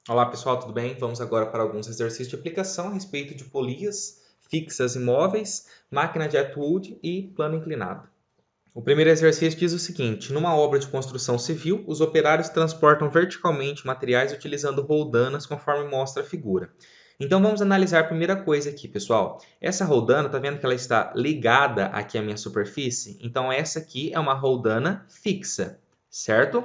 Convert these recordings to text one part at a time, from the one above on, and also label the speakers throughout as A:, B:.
A: Olá pessoal, tudo bem? Vamos agora para alguns exercícios de aplicação a respeito de polias fixas e móveis, máquina de Atwood e plano inclinado. O primeiro exercício diz o seguinte: numa obra de construção civil, os operários transportam verticalmente materiais utilizando roldanas, conforme mostra a figura. Então vamos analisar a primeira coisa aqui, pessoal. Essa roldana, tá vendo que ela está ligada aqui à minha superfície? Então essa aqui é uma roldana fixa, certo?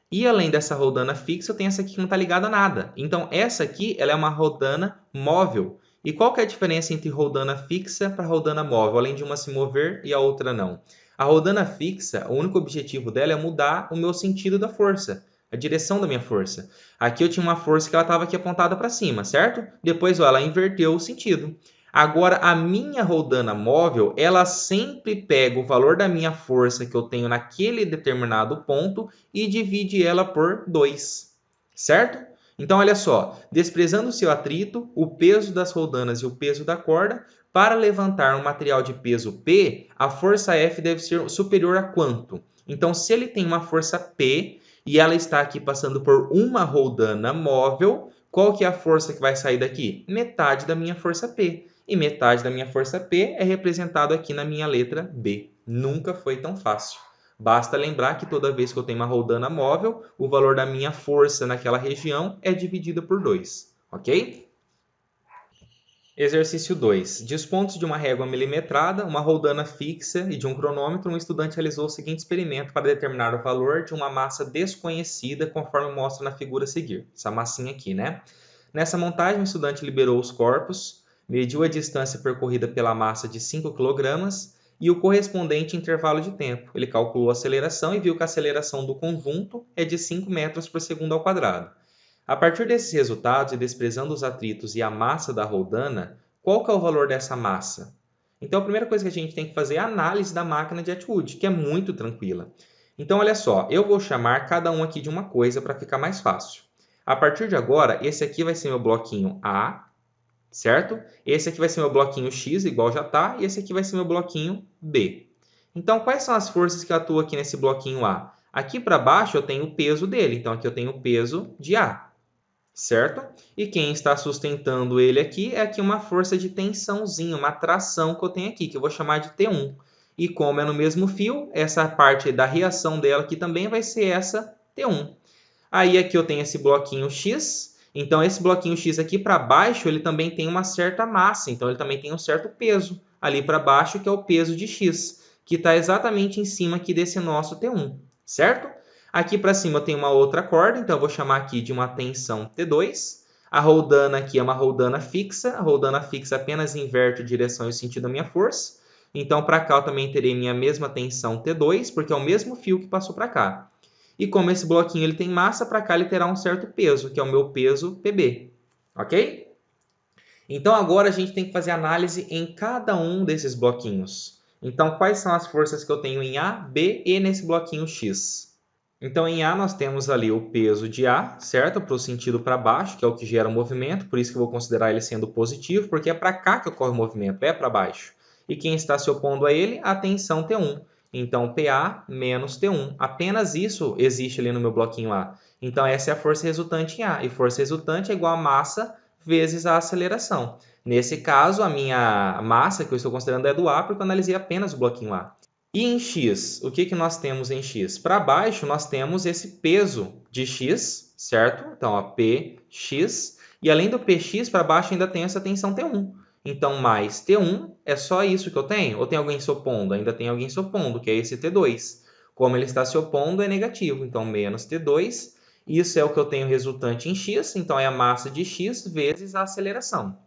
A: E além dessa roldana fixa, eu tenho essa aqui que não está ligada a nada. Então essa aqui ela é uma roldana móvel. E qual que é a diferença entre roldana fixa para roldana móvel, além de uma se mover e a outra não? A roldana fixa, o único objetivo dela é mudar o meu sentido da força, a direção da minha força. Aqui eu tinha uma força que ela estava aqui apontada para cima, certo? Depois ela inverteu o sentido. Agora, a minha roldana móvel, ela sempre pega o valor da minha força que eu tenho naquele determinado ponto e divide ela por 2, certo? Então, olha só, desprezando o seu atrito, o peso das roldanas e o peso da corda, para levantar um material de peso P, a força F deve ser superior a quanto? Então, se ele tem uma força P e ela está aqui passando por uma roldana móvel, qual que é a força que vai sair daqui? Metade da minha força P. E metade da minha força P é representado aqui na minha letra B. Nunca foi tão fácil. Basta lembrar que toda vez que eu tenho uma roldana móvel, o valor da minha força naquela região é dividido por 2, ok? Exercício 2. Dispontos de uma régua milimetrada, uma roldana fixa e de um cronômetro, um estudante realizou o seguinte experimento para determinar o valor de uma massa desconhecida, conforme mostra na figura a seguir. Essa massinha aqui, né? Nessa montagem, o estudante liberou os corpos, mediu a distância percorrida pela massa de 5 kg e o correspondente intervalo de tempo. Ele calculou a aceleração e viu que a aceleração do conjunto é de 5 metros por segundo ao quadrado. A partir desses resultados e desprezando os atritos e a massa da roldana, qual que é o valor dessa massa? Então, a primeira coisa que a gente tem que fazer é a análise da máquina de Atwood, que é muito tranquila. Então, olha só, eu vou chamar cada um aqui de uma coisa para ficar mais fácil. A partir de agora, esse aqui vai ser meu bloquinho A, certo? Esse aqui vai ser meu bloquinho X, igual já está, e esse aqui vai ser meu bloquinho B. Então, quais são as forças que atuam aqui nesse bloquinho A? Aqui para baixo eu tenho o peso dele, então aqui eu tenho o peso de A, certo? E quem está sustentando ele aqui é aqui uma força de tensãozinha, uma tração que eu tenho aqui, que eu vou chamar de T1. E como é no mesmo fio, essa parte da reação dela aqui também vai ser essa T1. Aí aqui eu tenho esse bloquinho X, então esse bloquinho X aqui para baixo, ele também tem uma certa massa, então ele também tem um certo peso ali para baixo, que é o peso de X, que está exatamente em cima aqui desse nosso T1, certo? Aqui para cima eu tenho uma outra corda, então eu vou chamar aqui de uma tensão T2. A roldana aqui é uma roldana fixa, a roldana fixa apenas inverte a direção e o sentido da minha força. Então para cá eu também terei minha mesma tensão T2, porque é o mesmo fio que passou para cá. E como esse bloquinho ele tem massa, para cá ele terá um certo peso, que é o meu peso PB. Ok? Então agora a gente tem que fazer análise em cada um desses bloquinhos. Então quais são as forças que eu tenho em A, B e nesse bloquinho X? Então em A nós temos ali o peso de A, certo? Para o sentido para baixo, que é o que gera o movimento, por isso que eu vou considerar ele sendo positivo, porque é para cá que ocorre o movimento, é para baixo. E quem está se opondo a ele? A tensão T1. Então PA menos T1. Apenas isso existe ali no meu bloquinho A. Então essa é a força resultante em A. E força resultante é igual a massa vezes a aceleração. Nesse caso, a minha massa que eu estou considerando é do A, porque eu analisei apenas o bloquinho A. E em x, o que nós temos em x? Para baixo, nós temos esse peso de x, certo? Então, ó, px. E além do px, para baixo ainda tem essa tensão T1. Então, mais T1 é só isso que eu tenho? Ou tem alguém se opondo? Ainda tem alguém se opondo, que é esse T2. Como ele está se opondo, é negativo. Então, menos T2. Isso é o que eu tenho resultante em x. Então, é a massa de x vezes a aceleração.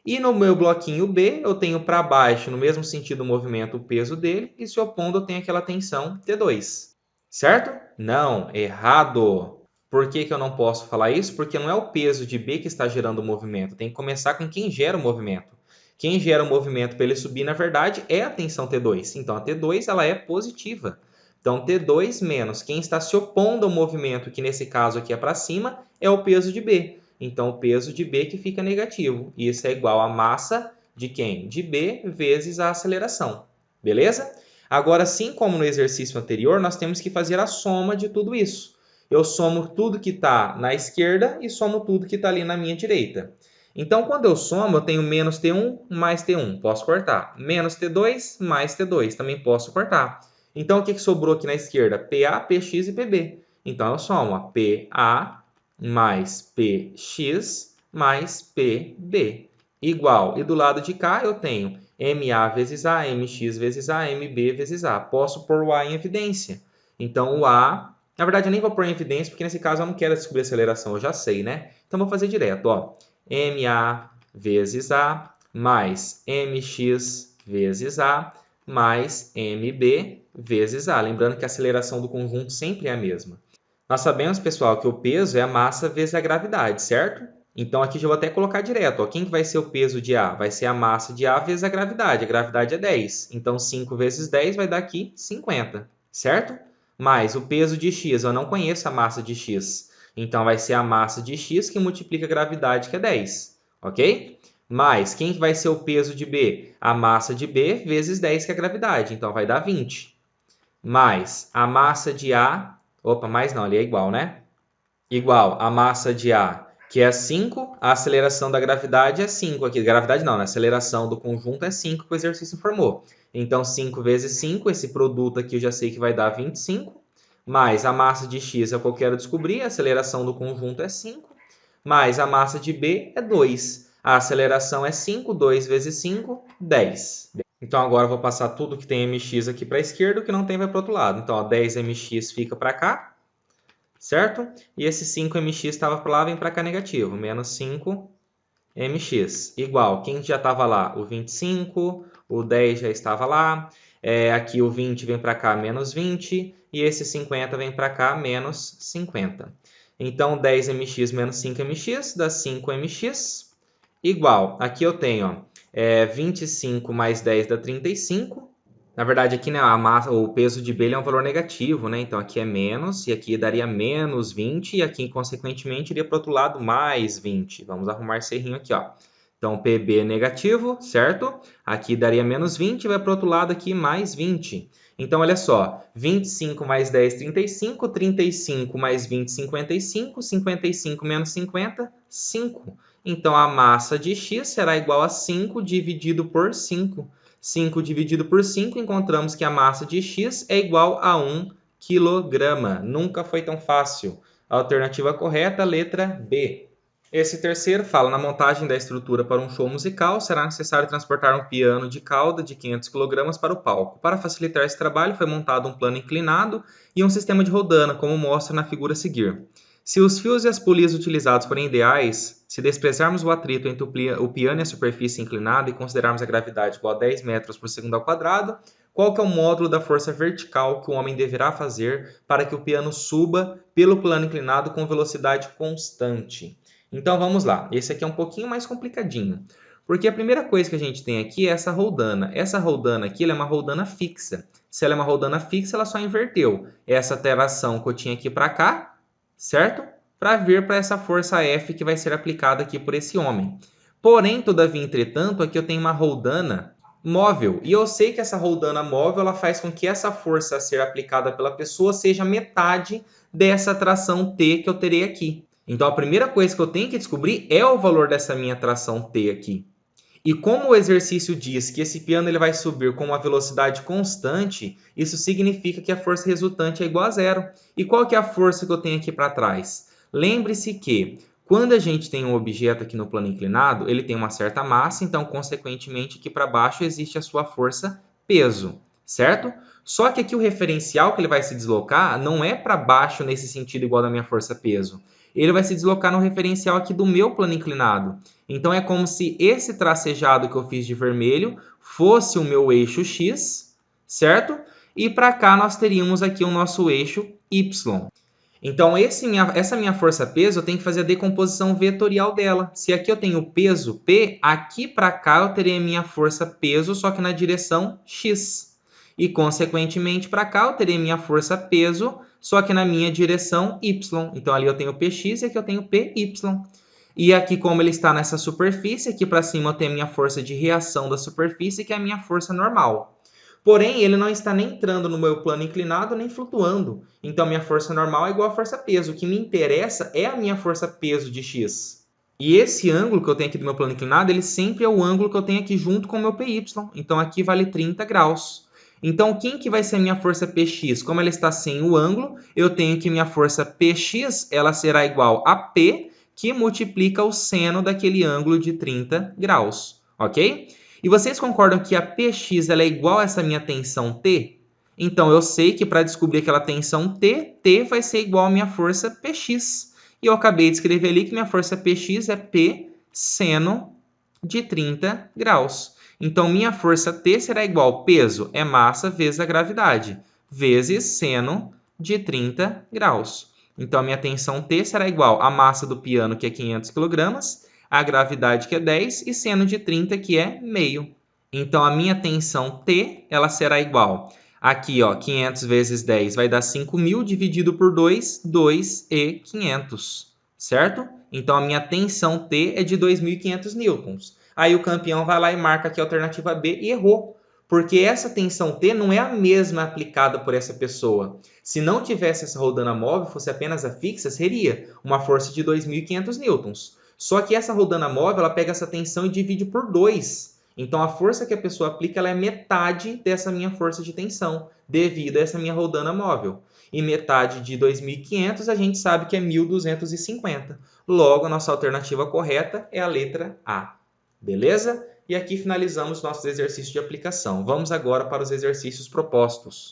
A: E no meu bloquinho B, eu tenho para baixo, no mesmo sentido do movimento, o peso dele, e se opondo eu tenho aquela tensão T2. Certo? Não, errado. Por que eu não posso falar isso? Porque não é o peso de B que está gerando o movimento. Tem que começar com quem gera o movimento. Quem gera o movimento para ele subir, na verdade, é a tensão T2. Então, a T2 ela é positiva. Então, T2 menos quem está se opondo ao movimento, que nesse caso aqui é para cima, é o peso de B. Então, o peso de B que fica negativo. Isso é igual à massa de quem? De B vezes a aceleração. Beleza? Agora, assim como no exercício anterior, nós temos que fazer a soma de tudo isso. Eu somo tudo que está na esquerda e somo tudo que está ali na minha direita. Então, quando eu somo, eu tenho menos T1 mais T1, posso cortar. Menos T2 mais T2, também posso cortar. Então, o que sobrou aqui na esquerda? PA, PX e PB. Então, eu somo ó, PA mais PX mais PB igual. E do lado de cá eu tenho MA vezes A, MX vezes A, MB vezes A. Posso pôr o A em evidência. Então, o A... Na verdade, eu nem vou pôr em evidência, porque nesse caso eu não quero descobrir a aceleração, eu já sei, né? Então, vou fazer direto, ó. MA vezes A mais MX vezes A mais MB vezes A. Lembrando que a aceleração do conjunto sempre é a mesma. Nós sabemos, pessoal, que o peso é a massa vezes a gravidade, certo? Então, aqui já vou até colocar direto. Ó. Quem que vai ser o peso de A? Vai ser a massa de A vezes a gravidade. A gravidade é 10. Então, 5 vezes 10 vai dar aqui 50, certo? Mais o peso de X. Eu não conheço a massa de X. Então, vai ser a massa de X que multiplica a gravidade, que é 10. Ok? Mais, quem vai ser o peso de B? A massa de B vezes 10, que é a gravidade. Então, vai dar 20. Mais a massa de A... Opa, mais não, ali é igual, né? Igual a massa de A, que é 5, a aceleração da gravidade é 5 aqui. Gravidade não, né? A aceleração do conjunto é 5 que o exercício informou. Então, 5 vezes 5, esse produto aqui eu já sei que vai dar 25, mais a massa de X é o que eu quero descobrir, a aceleração do conjunto é 5, mais a massa de B é 2. A aceleração é 5, 2 vezes 5, 10. Então, agora eu vou passar tudo que tem mx aqui para a esquerda, o que não tem vai para o outro lado. Então, ó, 10mx fica para cá, certo? E esse 5mx estava para lá, vem para cá negativo, menos 5mx. Igual, quem já estava lá? O 25, o 10 já estava lá. Aqui o 20 vem para cá, menos 20. E esse 50 vem para cá, menos 50. Então, 10mx menos 5mx dá 5mx. Igual, aqui eu tenho 25 mais 10 dá 35. Na verdade, aqui né, o peso de B é um valor negativo, né? Então, aqui é menos, e aqui daria menos 20, e aqui, consequentemente, iria para o outro lado mais 20. Vamos arrumar esse errinho aqui, ó. Então, PB é negativo, certo? Aqui daria menos 20, vai para o outro lado aqui mais 20. Então, olha só, 25 mais 10, 35, 35 mais 20, 55, 55 menos 50, 5. Então, a massa de X será igual a 5 dividido por 5. 5 dividido por 5, encontramos que a massa de X é igual a 1 kg. Nunca foi tão fácil. A alternativa correta, letra B. Esse terceiro fala, na montagem da estrutura para um show musical, será necessário transportar um piano de cauda de 500 kg para o palco. Para facilitar esse trabalho, foi montado um plano inclinado e um sistema de rodana, como mostra na figura a seguir. Se os fios e as polias utilizados forem ideais, se desprezarmos o atrito entre o piano e a superfície inclinada e considerarmos a gravidade igual a 10 metros por segundo ao quadrado, qual que é o módulo da força vertical que o homem deverá fazer para que o piano suba pelo plano inclinado com velocidade constante? Então vamos lá, esse aqui é um pouquinho mais complicadinho, porque a primeira coisa que a gente tem aqui é essa roldana. Essa roldana aqui ela é uma roldana fixa. Se ela é uma roldana fixa, ela só inverteu essa alteração que eu tinha aqui para cá, certo? Para vir para essa força F que vai ser aplicada aqui por esse homem. Porém, todavia, entretanto, aqui eu tenho uma roldana móvel. E eu sei que essa roldana móvel ela faz com que essa força a ser aplicada pela pessoa seja metade dessa tração T que eu terei aqui. Então, a primeira coisa que eu tenho que descobrir é o valor dessa minha tração T aqui. E como o exercício diz que esse piano ele vai subir com uma velocidade constante, isso significa que a força resultante é igual a zero. E qual que é a força que eu tenho aqui para trás? Lembre-se que quando a gente tem um objeto aqui no plano inclinado, ele tem uma certa massa, então, consequentemente, aqui para baixo existe a sua força peso, certo? Só que aqui o referencial que ele vai se deslocar não é para baixo nesse sentido igual da minha força peso. Ele vai se deslocar no referencial aqui do meu plano inclinado. Então, é como se esse tracejado que eu fiz de vermelho fosse o meu eixo X, certo? E para cá nós teríamos aqui o nosso eixo Y. Então, essa minha força-peso, eu tenho que fazer a decomposição vetorial dela. Se aqui eu tenho peso P, aqui para cá eu terei a minha força-peso, só que na direção X. E, consequentemente, para cá eu terei a minha força-peso, só que na minha direção Y. Então, ali eu tenho PX e aqui eu tenho PY. E aqui, como ele está nessa superfície, aqui para cima eu tenho a minha força de reação da superfície, que é a minha força normal. Porém, ele não está nem entrando no meu plano inclinado, nem flutuando. Então, minha força normal é igual à força peso. O que me interessa é a minha força peso de x. E esse ângulo que eu tenho aqui do meu plano inclinado, ele sempre é o ângulo que eu tenho aqui junto com o meu PY. Então, aqui vale 30 graus. Então, quem que vai ser a minha força Px? Como ela está sem o ângulo, eu tenho que minha força Px ela será igual a P, que multiplica o seno daquele ângulo de 30 graus. Ok? E vocês concordam que a Px ela é igual a essa minha tensão T? Então, eu sei que para descobrir aquela tensão T, T vai ser igual à minha força Px. E eu acabei de escrever ali que minha força Px é P seno de 30 graus. Então, minha força T será igual peso é massa vezes a gravidade, vezes seno de 30 graus. Então, a minha tensão T será igual à massa do piano, que é 500 kg, a gravidade, que é 10, e seno de 30, que é meio. Então, a minha tensão T ela será igual. Aqui, ó, 500 vezes 10 vai dar 5.000, dividido por 2, 2.500, certo? Então, a minha tensão T é de 2.500 newtons. Aí o campeão vai lá e marca aqui a alternativa B e errou. Porque essa tensão T não é a mesma aplicada por essa pessoa. Se não tivesse essa roldana móvel, fosse apenas a fixa, seria uma força de 2.500 newtons. Só que essa roldana móvel, ela pega essa tensão e divide por 2. Então, a força que a pessoa aplica ela é metade dessa minha força de tensão, devido a essa minha roldana móvel. E metade de 2.500 a gente sabe que é 1.250. Logo, a nossa alternativa correta é a letra A. Beleza? E aqui finalizamos nossos exercícios de aplicação. Vamos agora para os exercícios propostos.